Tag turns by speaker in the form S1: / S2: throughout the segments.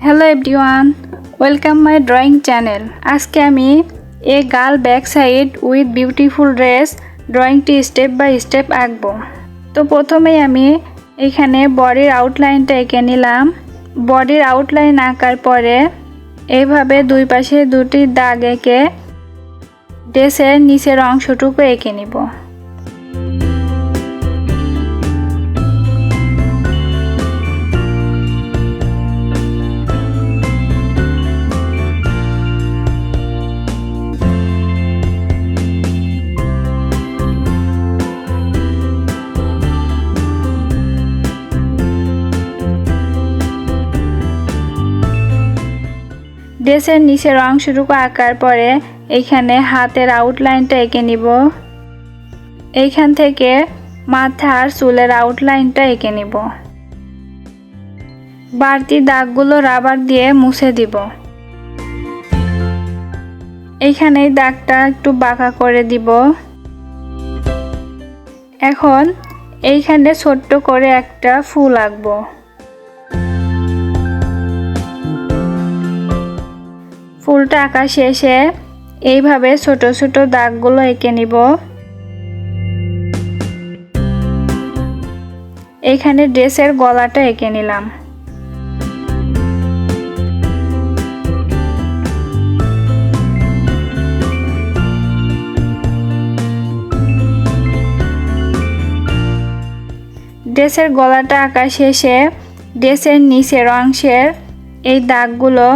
S1: Hello everyone, welcome my drawing channel. আজকে আমি a girl back side with beautiful dress ড্রয়িংটি step by step আঁকবো। তো প্রথমেই আমি এখানে বডির আউটলাইনটা এঁকে নিলাম। বডির আউটলাইন আঁকার পরে এইভাবে দুই পাশে দুটি দাগ এঁকে ড্রেসের নিচের অংশটুকু এঁকে নিব। ড্রেসের নিচের অংশটুকু আঁকার পরে এইখানে হাতের আউটলাইনটা এঁকে নিব। এইখান থেকে মাথার চুলের আউটলাইনটা এঁকে নিব। বাড়তি দাগগুলো রাবার দিয়ে মুছে দিব। এইখানে দাগটা একটু বাঁকা করে দিব। এখন এইখানে ছোট্ট করে একটা ফুল আঁকবো। ফুলটা আঁকা শেষে এইভাবে ছোট ছোট দাগগুলো এঁকে নিব। এখানে ড্রেসের গলাটা এঁকে নিলাম। ড্রেসের গলাটা আঁকা শেষে ড্রেসের নিচের অংশের এই দাগগুলো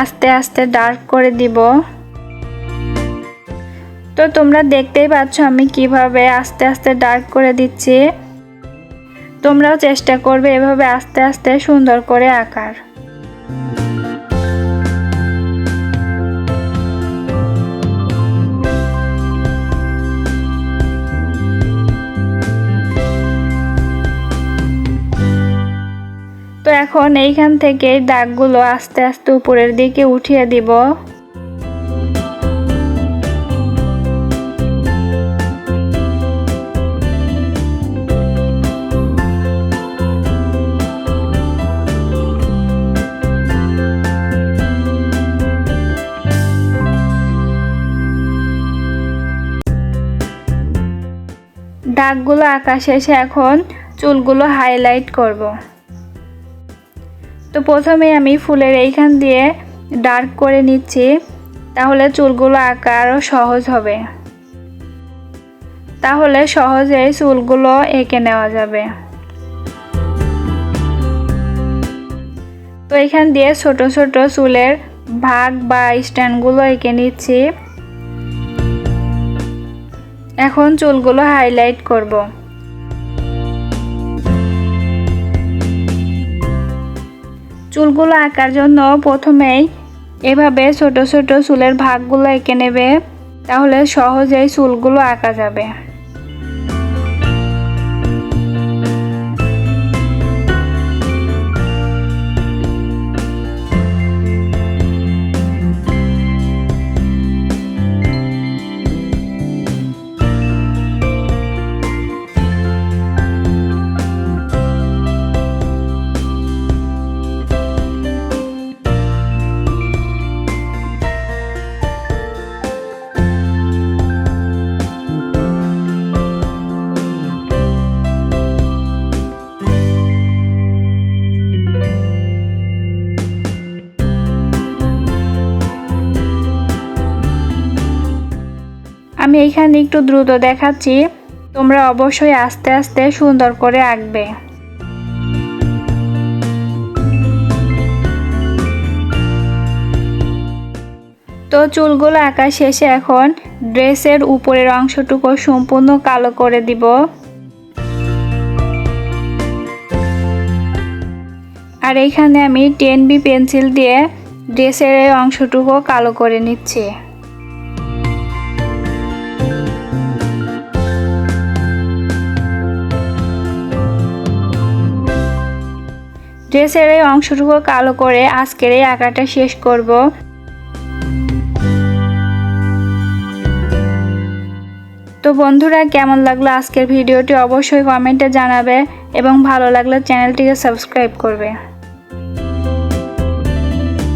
S1: আস্তে আস্তে ডার্ক করে দিব। তো তোমরা দেখতেই পাচ্ছ আমি কিভাবে আস্তে আস্তে ডার্ক করে দিচ্ছি। তোমরাও চেষ্টা করবে এভাবে আস্তে আস্তে সুন্দর করে আঁকার। তো এখন এইখান থেকে দাগগুলো আস্তে আস্তে উপরের দিকে উঠিয়ে দিব। দাগগুলো আঁকা শেষে এখন চুলগুলো হাইলাইট করব। তো প্রথমে আমি ফুলের এইখান দিয়ে ডার্ক করে নিচ্ছি, তাহলে চুলগুলো আঁকা আরও সহজ হবে। তাহলে সহজেই চুলগুলো এঁকে নেওয়া যাবে। তো এখান দিয়ে ছোট ছোট চুলের ভাগ বা স্ট্যান্ডগুলো এঁকে নিচ্ছি। এখন চুলগুলো হাইলাইট করব। চুলগুলো আঁকার জন্য প্রথমেই এভাবে ছোট ছোট চুলের ভাগগুলো এঁকে নেবে, তাহলে সহজেই চুলগুলো আঁকা যাবে। আমি এইখানে একটু দ্রুত দেখাচ্ছি, তোমরা অবশ্যই আস্তে আস্তে সুন্দর করে আঁকবে। তো চুলগুলো আঁকা শেষে এখন ড্রেসের উপরের অংশটুকু সম্পূর্ণ কালো করে দিব। আর এইখানে আমি 10B পেন্সিল দিয়ে ড্রেসের এই অংশটুকু কালো করে নিচ্ছি। ড্রেসের এই অংশটুকু কালো করে আজকের এই আঁকাটা শেষ করব। তো বন্ধুরা, কেমন লাগলো আজকের ভিডিওটি অবশ্যই কমেন্টে জানাবে এবং ভালো লাগলে চ্যানেলটিকে সাবস্ক্রাইব করবে।